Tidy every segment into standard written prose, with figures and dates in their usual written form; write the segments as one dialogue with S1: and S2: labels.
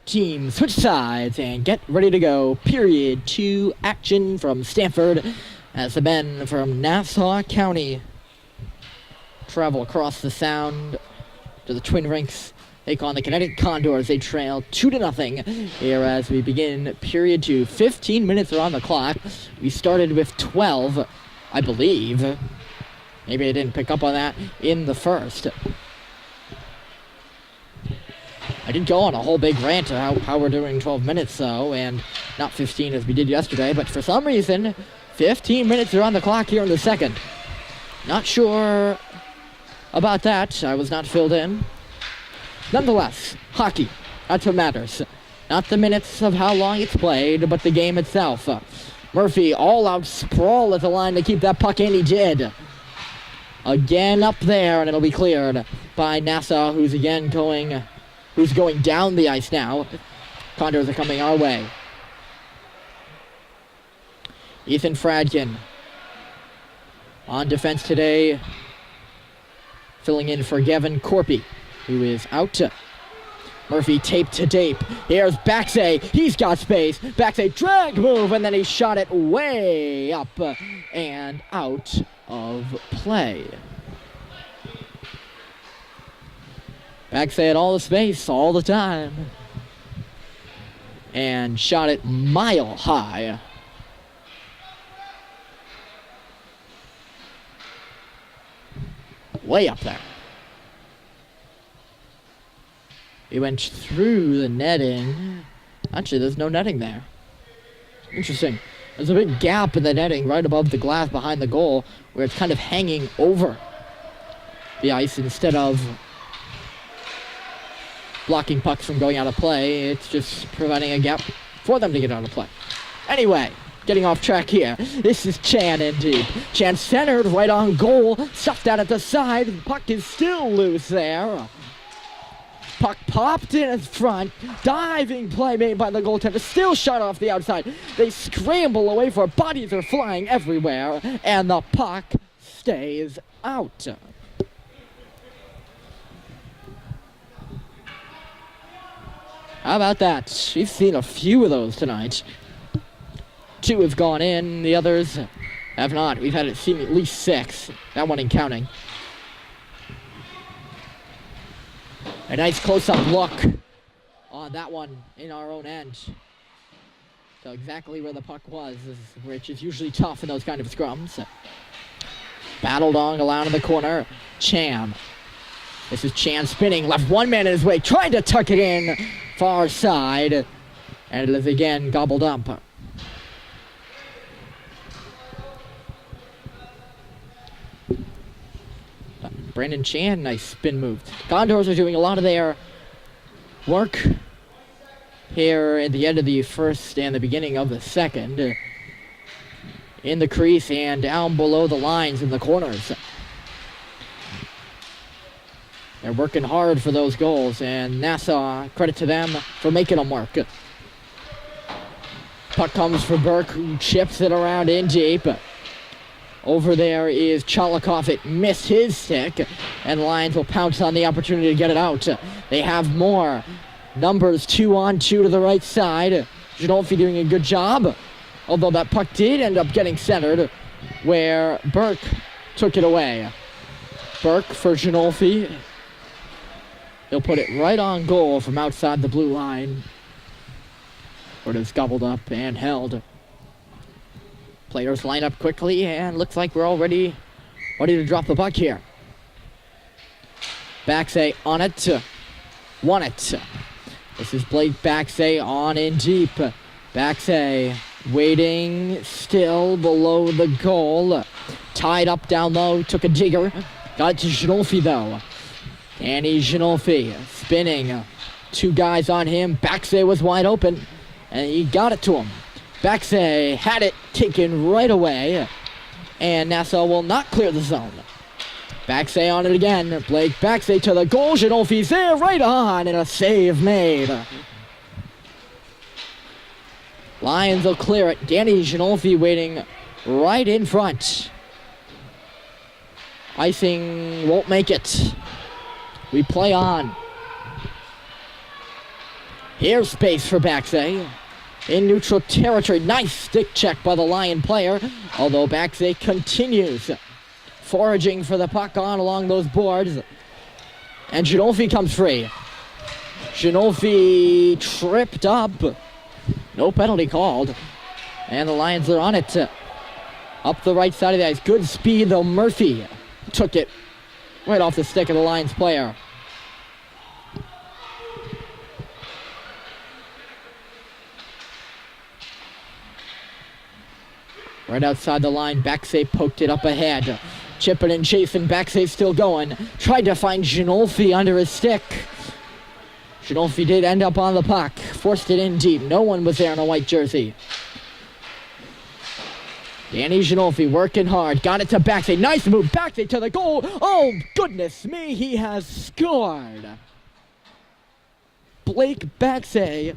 S1: teams switch sides and get ready to go. Period 2 action from Stamford as the men from Nassau County travel across the Sound to the Twin Rinks. Take on the Connecticut Condors. They trail 2-0 here as we begin period 2. 15 minutes are on the clock. We started with 12, I believe. Maybe I didn't pick up on that in the first. I did go on a whole big rant of how we're doing 12 minutes, though, and not 15 as we did yesterday. But for some reason, 15 minutes are on the clock here in the second. Not sure about that. I was not filled in. Nonetheless, hockey, that's what matters. Not the minutes of how long it's played, but the game itself. Murphy, all-out sprawl at the line to keep that puck in. He did. Again up there, and it'll be cleared by Nassau, who's going down the ice now. Condors are coming our way. Ethan Fradkin on defense today, filling in for Gavin Corpy, who is out. Murphy tape to tape. Here's Baxay. He's got space. Baxay drag move, and then he shot it way up and out of play. Baxay had all the space all the time and shot it mile high. Way up there. He went through the netting. Actually, there's no netting there. Interesting. There's a big gap in the netting right above the glass behind the goal where it's kind of hanging over the ice instead of blocking pucks from going out of play. It's just preventing a gap for them to get out of play. Anyway, getting off track here. This is Chan in deep. Chan centered right on goal. Stuffed out at the side. The puck is still loose there. Puck popped in front. Diving play made by the goaltender. Still shot off the outside. They scramble away for it. Bodies are flying everywhere. And the puck stays out. How about that? We've seen a few of those tonight. 2 have gone in. The others have not. We've had it seem at least 6. That one in counting. A nice close-up look on that one in our own end. So exactly where the puck was, which is usually tough in those kind of scrums. Battled on around in the corner. Chan. This is Chan spinning. Left one man in his way. Trying to tuck it in. Far side. And it is again gobbled up. Brandon Chan, nice spin move. Condors are doing a lot of their work here at the end of the first and the beginning of the second. In the crease and down below the lines in the corners. They're working hard for those goals, and Nassau, credit to them for making them work. Puck comes for Burke, who chips it around in deep. Over there is Chalikov. It missed his stick, and Lions will pounce on the opportunity to get it out. They have more. Numbers 2-on-2 to the right side. Ginolfi doing a good job, although that puck did end up getting centered, where Burke took it away. Burke for Ginolfi. He'll put it right on goal from outside the blue line, where it is gobbled up and held. Players line up quickly, and looks like we're all ready to drop the puck here. Baxay on it. Won it. This is Blake Baxay on in deep. Baxay waiting still below the goal. Tied up down low. Took a digger. Got it to Ginolfi, though. Danny Ginolfi spinning. 2 guys on him. Baxay was wide open, and he got it to him. Baxay had it taken right away, and Nassau will not clear the zone. Baxay on it again. Blake Baxay to the goal. Ginolfi's there right on, and a save made. Lions will clear it. Danny Ginolfi waiting right in front. Icing won't make it. We play on. Here's space for Baxay. In neutral territory. Nice stick check by the Lion player. Although Baxay continues foraging for the puck on along those boards. And Ginolfi comes free. Ginolfi tripped up. No penalty called. And the Lions are on it. Up the right side of the ice. Good speed though. Murphy took it right off the stick of the Lions player. Right outside the line, Baxay poked it up ahead. Chipping and chasing, Baxay still going. Tried to find Ginolfi under his stick. Ginolfi did end up on the puck. Forced it in deep. No one was there in a white jersey. Danny Ginolfi working hard. Got it to Baxay. Nice move. Baxay to the goal. Oh, goodness me. He has scored. Blake Baxay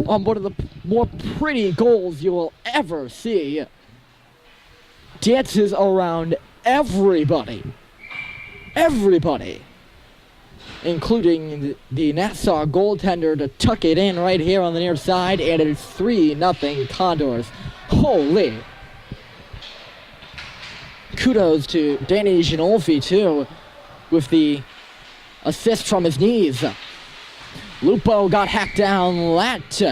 S1: on one of the more pretty goals you will ever see. Dances around everybody. Everybody. Including the Nassau goaltender to tuck it in right here on the near side. And it's 3-0 Condors. Holy. Kudos to Danny Ginolfi too with the assist from his knees. Lupo got hacked down. That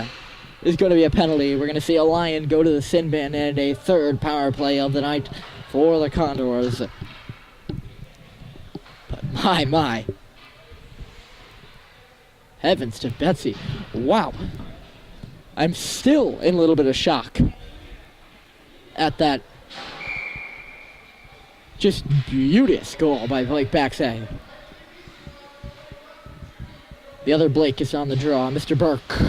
S1: is going to be a penalty. We're going to see a Lion go to the sin bin and a third power play of the night for the Condors. But my. Heavens to Betsy. Wow. I'm still in a little bit of shock at that just beauteous goal by Blake Baxay. The other Blake is on the draw. Mr. Burke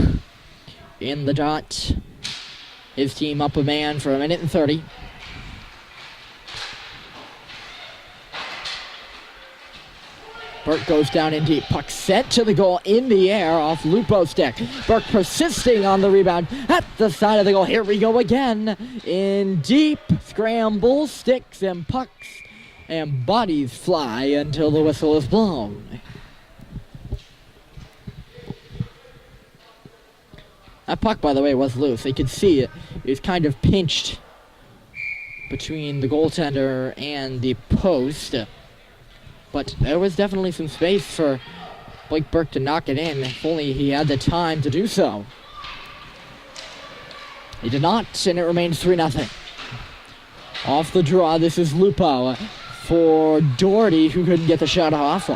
S1: in the dot. His team up a man for 1:30. Burke goes down in deep. Puck sent to the goal in the air off Lupo's stick. Burke persisting on the rebound at the side of the goal. Here we go again. In deep. Scramble, sticks and pucks. And bodies fly until the whistle is blown. That puck, by the way, was loose. You could see it. It was kind of pinched between the goaltender and the post. But there was definitely some space for Blake Burke to knock it in, if only he had the time to do so. He did not, and it remains 3-0. Off the draw, this is Lupo for Doherty, who couldn't get the shot off.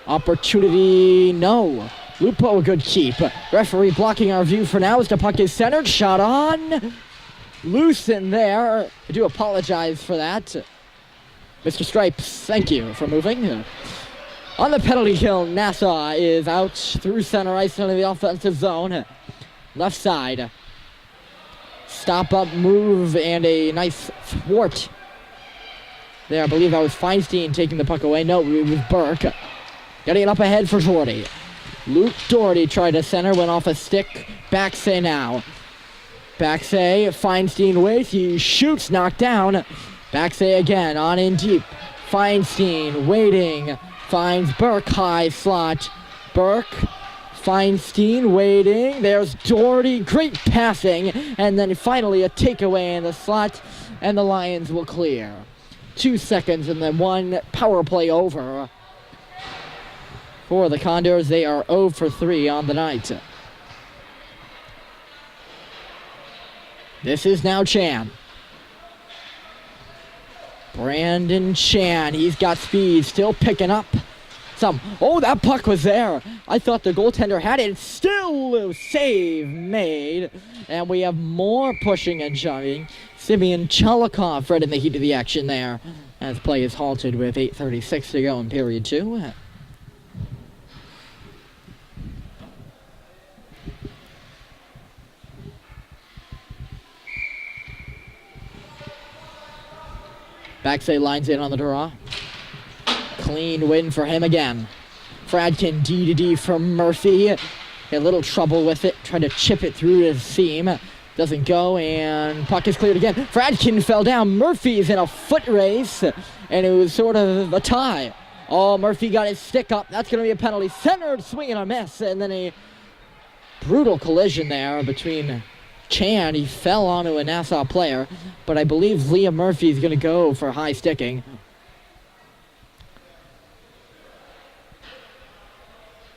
S1: Opportunity, no. Lupo, a good keep. Referee blocking our view for now as the puck is centered. Shot on. Loose in there. I do apologize for that. Mr. Stripes, thank you for moving. On the penalty kill, Nassau is out through center ice into the offensive zone. Left side. Stop up move and a nice thwart. There, I believe that was Feinstein taking the puck away. No, it was Burke. Getting it up ahead for Doherty. Luke Doherty tried to center, went off a stick. Baxay now. Baxay, Feinstein waits, he shoots, knocked down. Baxay again, on in deep. Feinstein waiting, finds Burke, high slot. Burke, Feinstein waiting. There's Doherty, great passing. And then finally a takeaway in the slot, and the Lions will clear. 2 seconds and then one power play over. For the Condors, they are 0 for 3 on the night. This is now Chan. Brandon Chan, he's got speed, still picking up some. Oh, that puck was there. I thought the goaltender had it. Still a save made. And we have more pushing and shoving. Simeon Chalikov right in the heat of the action there. As play is halted with 8:36 to go in period 2. Baxay lines in on the draw. Clean win for him again. Fradkin D-to-D from Murphy. Had a little trouble with it. Tried to chip it through his seam. Doesn't go, and puck is cleared again. Fradkin fell down. Murphy's in a foot race, and it was sort of a tie Oh, Murphy got his stick up. That's going to be a penalty. Centered swing and a miss. And then a brutal collision there between Chan. He fell onto a Nassau player. But I believe Liam Murphy is going to go for high sticking.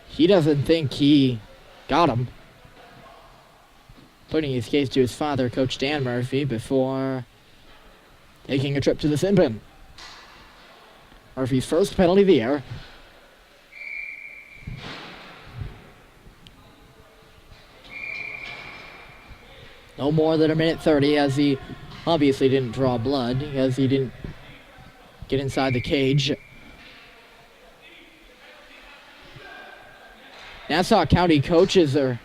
S1: He doesn't think he got him. Putting his case to his father, Coach Dan Murphy, before taking a trip to the sin bin. Murphy's first penalty of the year. No more than a minute 30, as he obviously didn't draw blood, as he didn't get inside the cage. Nassau County coaches are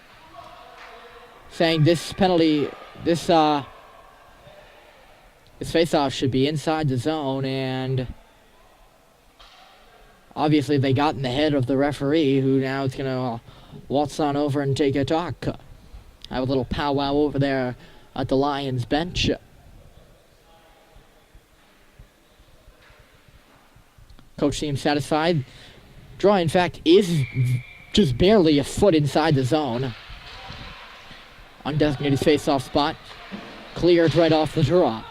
S1: saying this penalty, this face-off should be inside the zone, and obviously they got in the head of the referee, who now is going to waltz on over and take a talk. Have a little powwow over there at the Lions bench. Coach seems satisfied. Draw, in fact, is just barely a foot inside the zone. Undesignated face-off spot. Cleared right off the draw.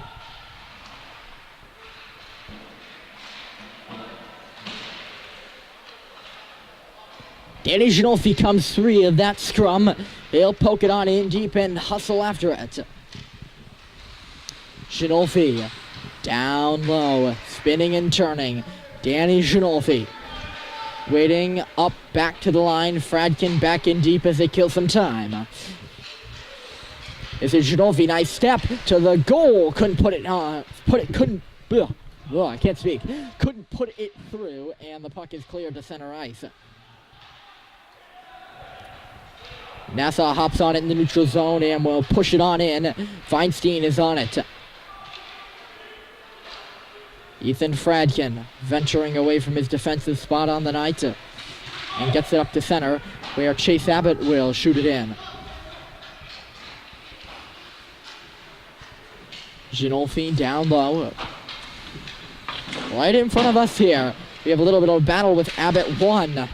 S1: Danny Ginolfi comes free of that scrum. He'll poke it on in deep and hustle after it. Ginolfi down low, spinning and turning. Danny Ginolfi waiting up back to the line. Fradkin back in deep as they kill some time. This is Ginolfi, nice step to the goal. Couldn't put it on. I can't speak. Couldn't put it through, and the puck is cleared to center ice. Nassau hops on it in the neutral zone and will push it on in. Feinstein is on it. Ethan Fradkin venturing away from his defensive spot on the night and gets it up to center, where Chase Abbott will shoot it in. Ginolfi down low. Right in front of us here. We have a little bit of battle with Abbott 1.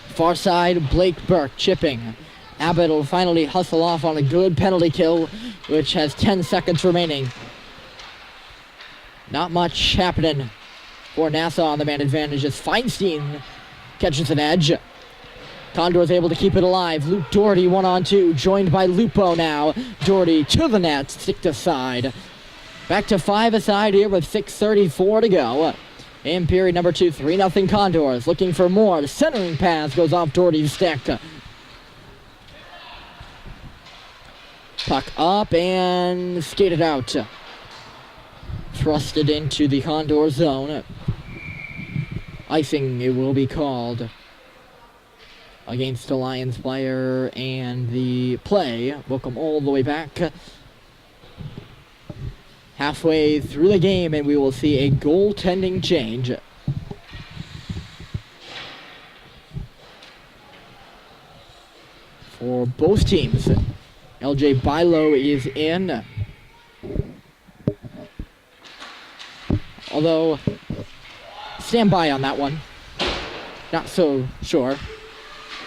S1: Far side, Blake Burke chipping. Abbott will finally hustle off on a good penalty kill, which has 10 seconds remaining. Not much happening for Nassau on the man advantage as Feinstein catches an edge. Condors able to keep it alive. Luke Doherty 1-on-2, joined by Lupo now. Doherty to the net, stick aside. Back to 5 aside here with 6:34 to go. In period number 2, 3-0 Condors. Looking for more. The centering pass goes off Doherty's stick. Puck up and skated out. Thrusted into the Condor zone. Icing, it will be called against the Lions player, and the play will come all the way back halfway through the game, and we will see a goaltending change. For both teams. LJ Bilo is in. Although, stand by on that one. Not so sure.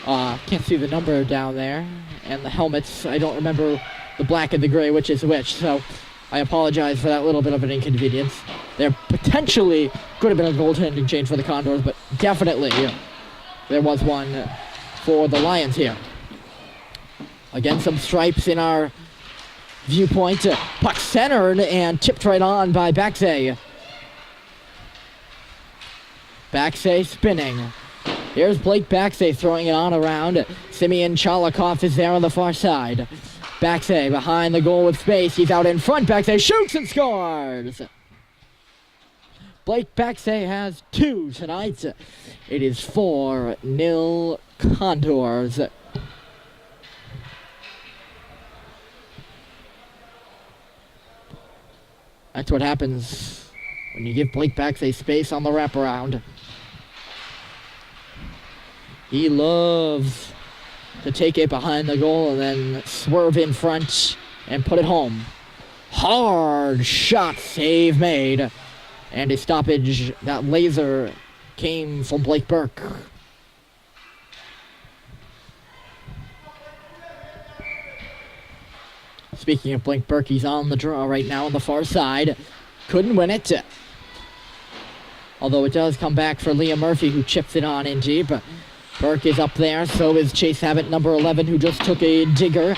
S1: Can't see the number down there. And the helmets, I don't remember the black and the gray, which is which. So I apologize for that little bit of an inconvenience. There potentially could have been a goaltending change for the Condors, but definitely there was one for the Lions here. Again, some stripes in our viewpoint. Puck centered and tipped right on by Baxay. Baxay spinning. Here's Blake Baxay throwing it on around. Simeon Chalikov is there on the far side. Baxay behind the goal with space. He's out in front. Baxay shoots and scores. Blake Baxay has 2 tonight. It is 4-0 Condors. That's what happens when you give Blake Baxay space on the wraparound. He loves to take it behind the goal and then swerve in front and put it home. Hard shot, save made. And a stoppage. That laser came from Blake Burke. Speaking of Blake Burke, he's on the draw right now on the far side. Couldn't win it. Although it does come back for Liam Murphy, who chips it on in deep. Burke is up there, so is Chase Abbott, number 11, who just took a digger.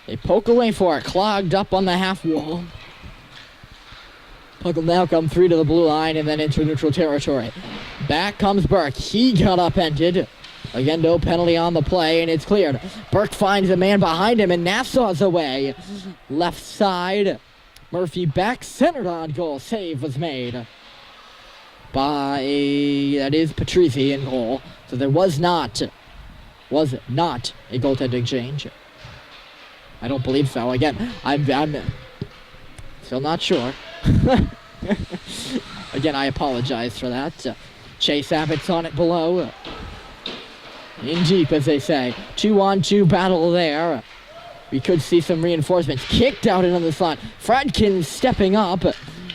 S1: They poke away for it, clogged up on the half wall. Puck will now come through to the blue line and then into neutral territory. Back comes Burke. He got upended. Again, no penalty on the play, and it's cleared. Burke finds a man behind him, and Nassau's away. Left side. Murphy back centered on goal. Save was made by, that is Patrizi in goal. So there was not a goaltending change. I don't believe so. Again, I'm still not sure. Again, I apologize for that. Chase Abbott's on it below. In deep, as they say. 2-on-2 battle there. We could see some reinforcements kicked out into the slot. Fradkin stepping up,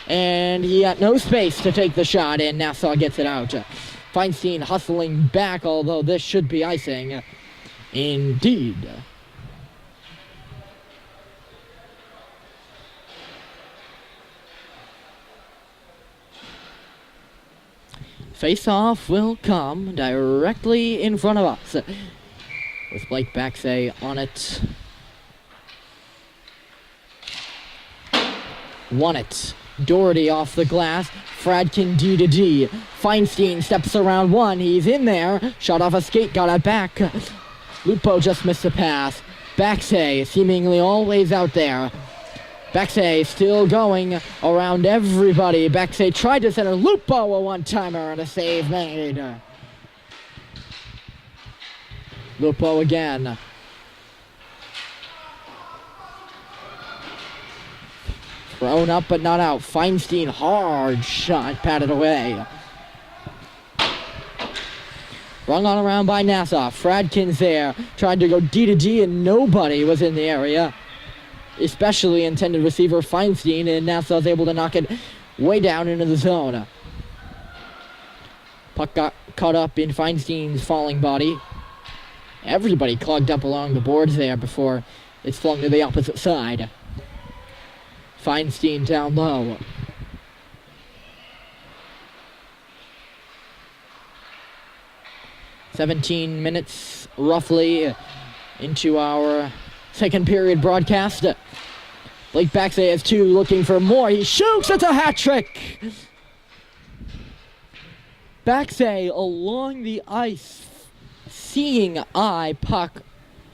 S1: and he had no space to take the shot, and Nassau gets it out. Feinstein hustling back, although this should be icing. Indeed. Face-off will come directly in front of us. With Blake Baxay on it. Won it. Doherty off the glass. Fradkin D to D. Feinstein steps around one. He's in there. Shot off a skate. Got it back. Lupo just missed the pass. Baxay seemingly always out there. Baxay still going around everybody. Baxay tried to center. Lupo a one-timer and a save made. Lupo again. Thrown up but not out. Feinstein, hard shot, patted away. Rung on around by Nassau. Fradkin's there. Tried to go D to D and nobody was in the area. Especially intended receiver Feinstein, and Nassau's able to knock it way down into the zone. Puck got caught up in Feinstein's falling body. Everybody clogged up along the boards there before it's flung to the opposite side. Feinstein down low. "17 minutes roughly into our second period broadcast. Blake Baxay has two, looking for more. He shoots. It's a hat trick. Baxay along the ice, seeing eye puck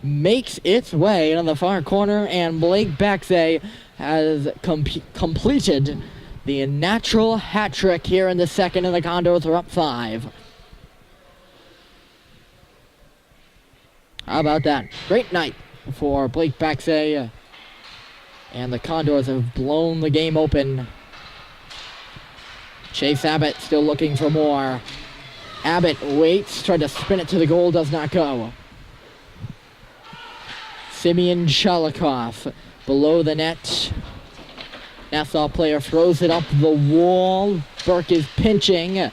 S1: makes its way into the far corner, and Blake Baxay has completed the natural hat trick here in the second, and the Condors are up 5. How about that? Great night for Blake Baxay, and the Condors have blown the game open. Chase Abbott still looking for more. Abbott waits, tried to spin it to the goal, does not go. Simeon Chalikov below the net. Nassau player throws it up the wall. Burke is pinching.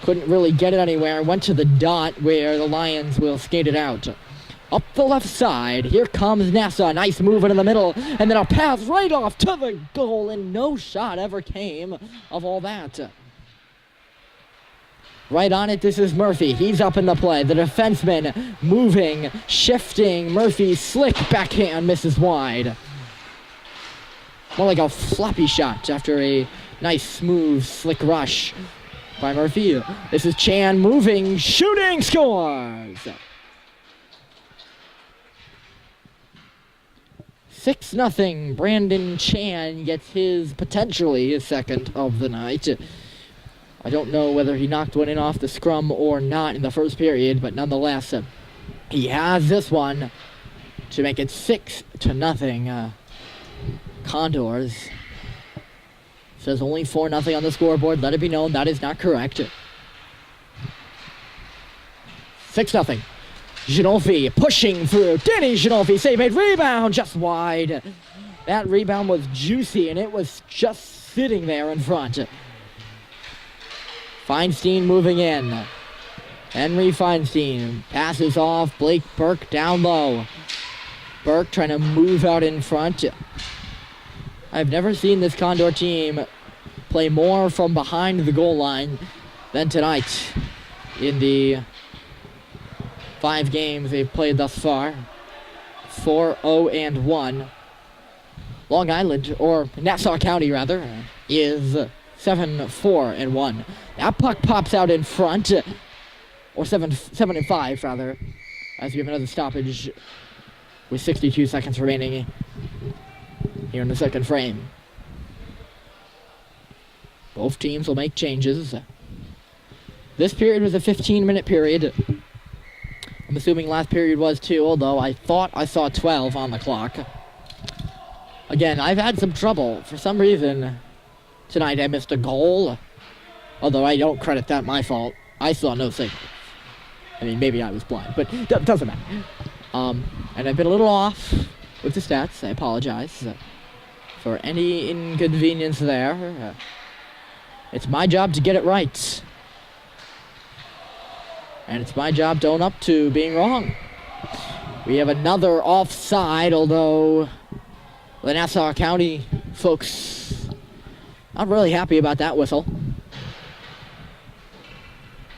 S1: Couldn't really get it anywhere. Went to the dot where the Lions will skate it out. Up the left side. Here comes Nassau. Nice move into the middle. And then a pass right off to the goal. And no shot ever came of all that. Right on it, this is Murphy. He's up in the play. The defenseman moving, shifting. Murphy, slick backhand, misses wide. More like a floppy shot after a nice, smooth, slick rush by Murphy. This is Chan moving, shooting, scores! 6-0. Brandon Chan gets potentially his second of the night. I don't know whether he knocked one in off the scrum or not in the first period, but nonetheless, he has this one to make it 6-0. Condors. Says only 4-0 on the scoreboard. Let it be known that is not correct. 6-0. Ginolfi pushing through. Danny Ginolfi, save made, rebound just wide. That rebound was juicy, and it was just sitting there in front. Feinstein moving in. Henry Feinstein passes off. Blake Burke down low. Burke trying to move out in front. I've never seen this Condor team play more from behind the goal line than tonight in the 5 games they've played thus far. 4-0-1. Long Island, or Nassau County rather, is 7-4-1. That puck pops out in front, or 7-5 rather, as we have another stoppage with 62 seconds remaining here in the second frame. Both teams will make changes. This period was a 15-minute period. I'm assuming last period was too, although I thought I saw 12 on the clock. Again, I've had some trouble. For some reason, tonight I missed a goal. Although I don't credit that my fault. I saw no signal. I mean, maybe I was blind, but doesn't matter. And I've been a little off with the stats. I apologize for any inconvenience there. It's my job to get it right. And it's my job to own up to being wrong. We have another offside, although the Nassau County folks not really happy about that whistle.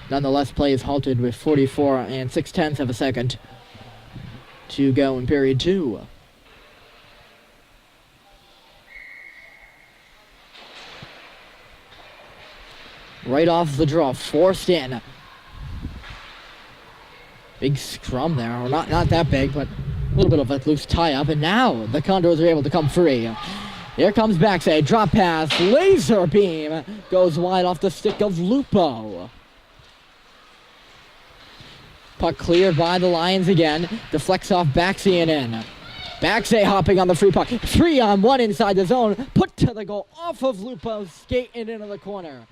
S1: Nonetheless, play is halted with 44 6/10 of a second to go in period 2. Right off the draw, forced in. Big scrum there, or not that big, but a little bit of a loose tie-up, and now the Condors are able to come free. Here comes Baxay, drop pass, laser beam, goes wide off the stick of Lupo. Puck cleared by the Lions again, deflects off Baxay and in. Baxay hopping on the free puck, 3-on-1 inside the zone, put to the goal off of Lupo, skating into the corner.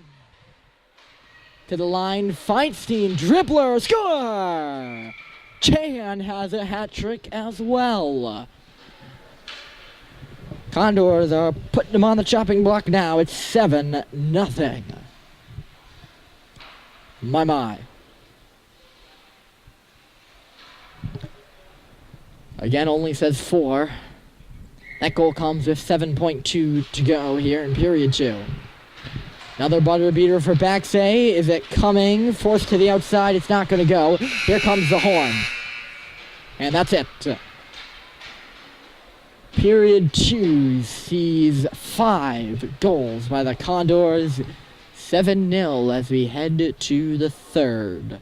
S1: To the line, Feinstein, dribbler, score! Chan has a hat trick as well. Condors are putting them on the chopping block now. It's 7-0. My. Again, only says 4. That goal comes with 7.2 to go here in period 2. Another butter beater for Baxay. Is it coming? Forced to the outside. It's not going to go. Here comes the horn. And that's it. Period 2 sees 5 goals by the Condors. 7-0 as we head to the third.